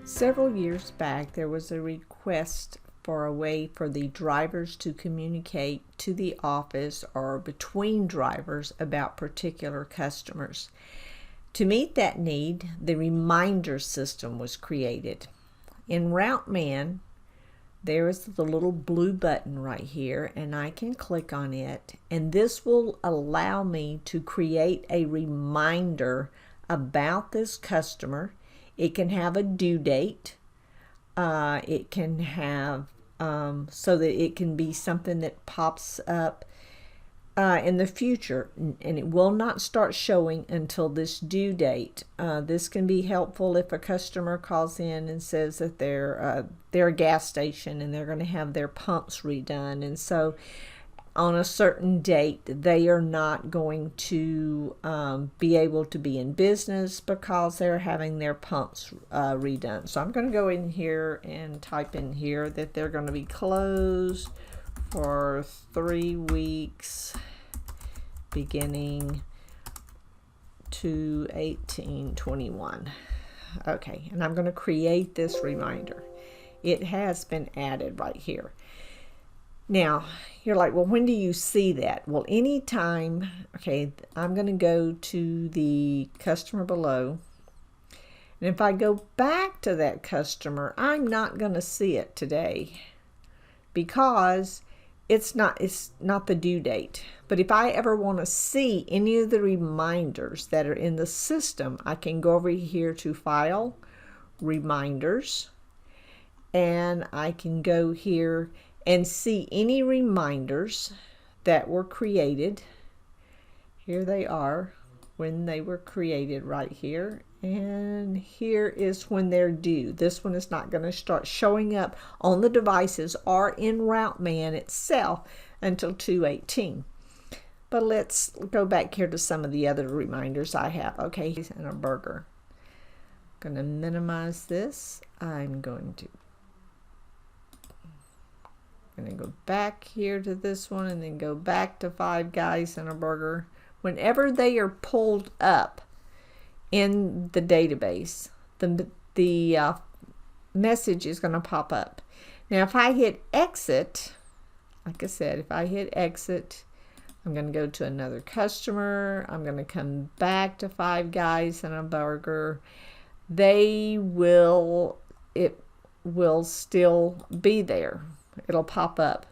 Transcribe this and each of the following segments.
Several years back, there was a request for a way for the drivers to communicate to the office or between drivers about particular customers. To meet that need, the reminder system was created. In routeman, there is the little blue button right here, and I can click on it, and this will allow me to create a reminder about this customer. It can have a due date. It can have so that it can be something that pops up in the future, and it will not start showing until this due date. This can be helpful if a customer calls in and says that they're a gas station and they're going to have their pumps redone, and so on a certain date they are not going to be able to be in business because they're having their pumps redone. So I'm going to go in here and type in here that they're going to be closed for 3 weeks beginning 2/18/21. Okay, and I'm going to create this reminder. It has been added right here. Now, you're like, well, when do you see that? Well, anytime. Okay, I'm going to go to the customer below. And if I go back to that customer, I'm not going to see it today because it's not the due date. But if I ever want to see any of the reminders that are in the system, I can go over here to File, Reminders, and I can go here and see any reminders that were created. Here they are when they were created right here, and here is when they're due. This one is not going to start showing up on the devices or in routeman itself until 2/18. But let's go back here to some of the other reminders I have. Okay, and a burger. I'm going to minimize this. I'm going to go back here to this one and then go back to 5 Guys and a Burger. Whenever they are pulled up in the database, the message is going to pop up. Now if I hit exit, like I said, if I hit exit, I'm going to go to another customer. I'm going to come back to 5 Guys and a Burger. It will still be there. It'll pop up.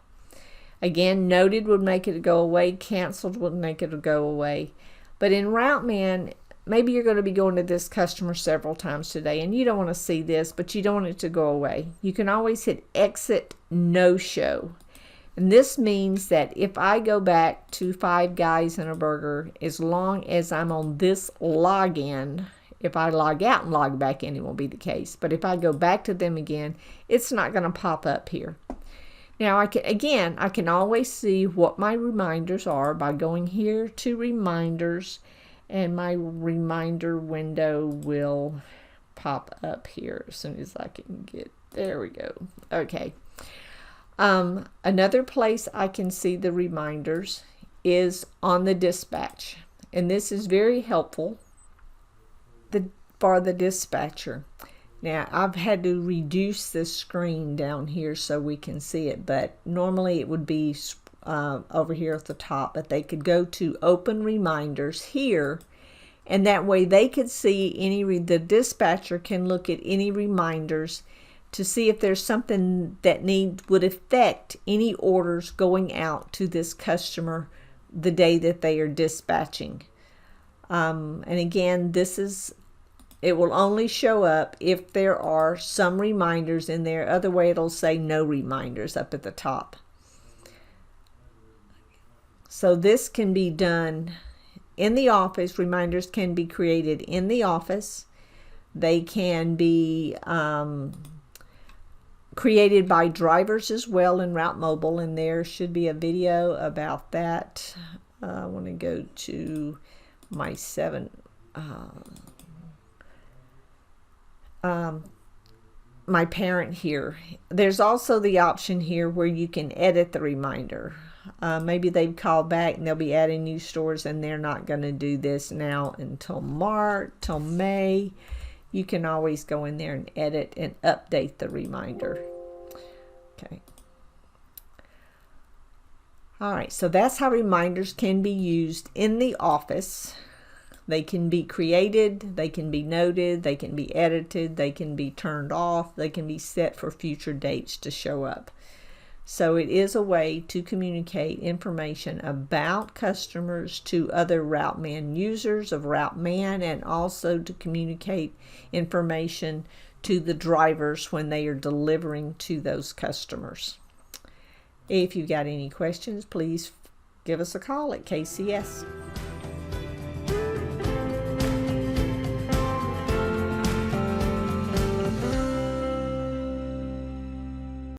Again, noted would make it go away. Canceled would make it go away. But in routeman, maybe you're going to be going to this customer several times today and you don't want to see this, but you don't want it to go away. You can always hit exit no show. And this means that if I go back to 5 Guys and a Burger, as long as I'm on this login, if I log out and log back in, it won't be the case. But if I go back to them again, it's not going to pop up here. Now, I can always see what my reminders are by going here to Reminders, and my reminder window will pop up here as soon as I can get, there we go. Okay. Another place I can see the reminders is on the dispatch, and this is very helpful for the dispatcher. Now, I've had to reduce this screen down here so we can see it, but normally it would be over here at the top, but they could go to Open Reminders here, and that way they could see the dispatcher can look at any reminders to see if there's something that would affect any orders going out to this customer the day that they are dispatching. And again, it will only show up if there are some reminders in there. Other way, it'll say no reminders up at the top. So this can be done in the office. Reminders can be created in the office. They can be created by drivers as well in Route Mobile, and there should be a video about that. I want to go to my 7. My parent here. There's also the option here where you can edit the reminder. Maybe they've called back and they'll be adding new stores, and they're not going to do this now until May. you can always go in there and edit and update the reminder. Okay. All right, so that's how reminders can be used in the office. They can be created, they can be noted, they can be edited, they can be turned off, they can be set for future dates to show up. So it is a way to communicate information about customers to other routeman users of routeman, and also to communicate information to the drivers when they are delivering to those customers. If you've got any questions, please give us a call at KCS.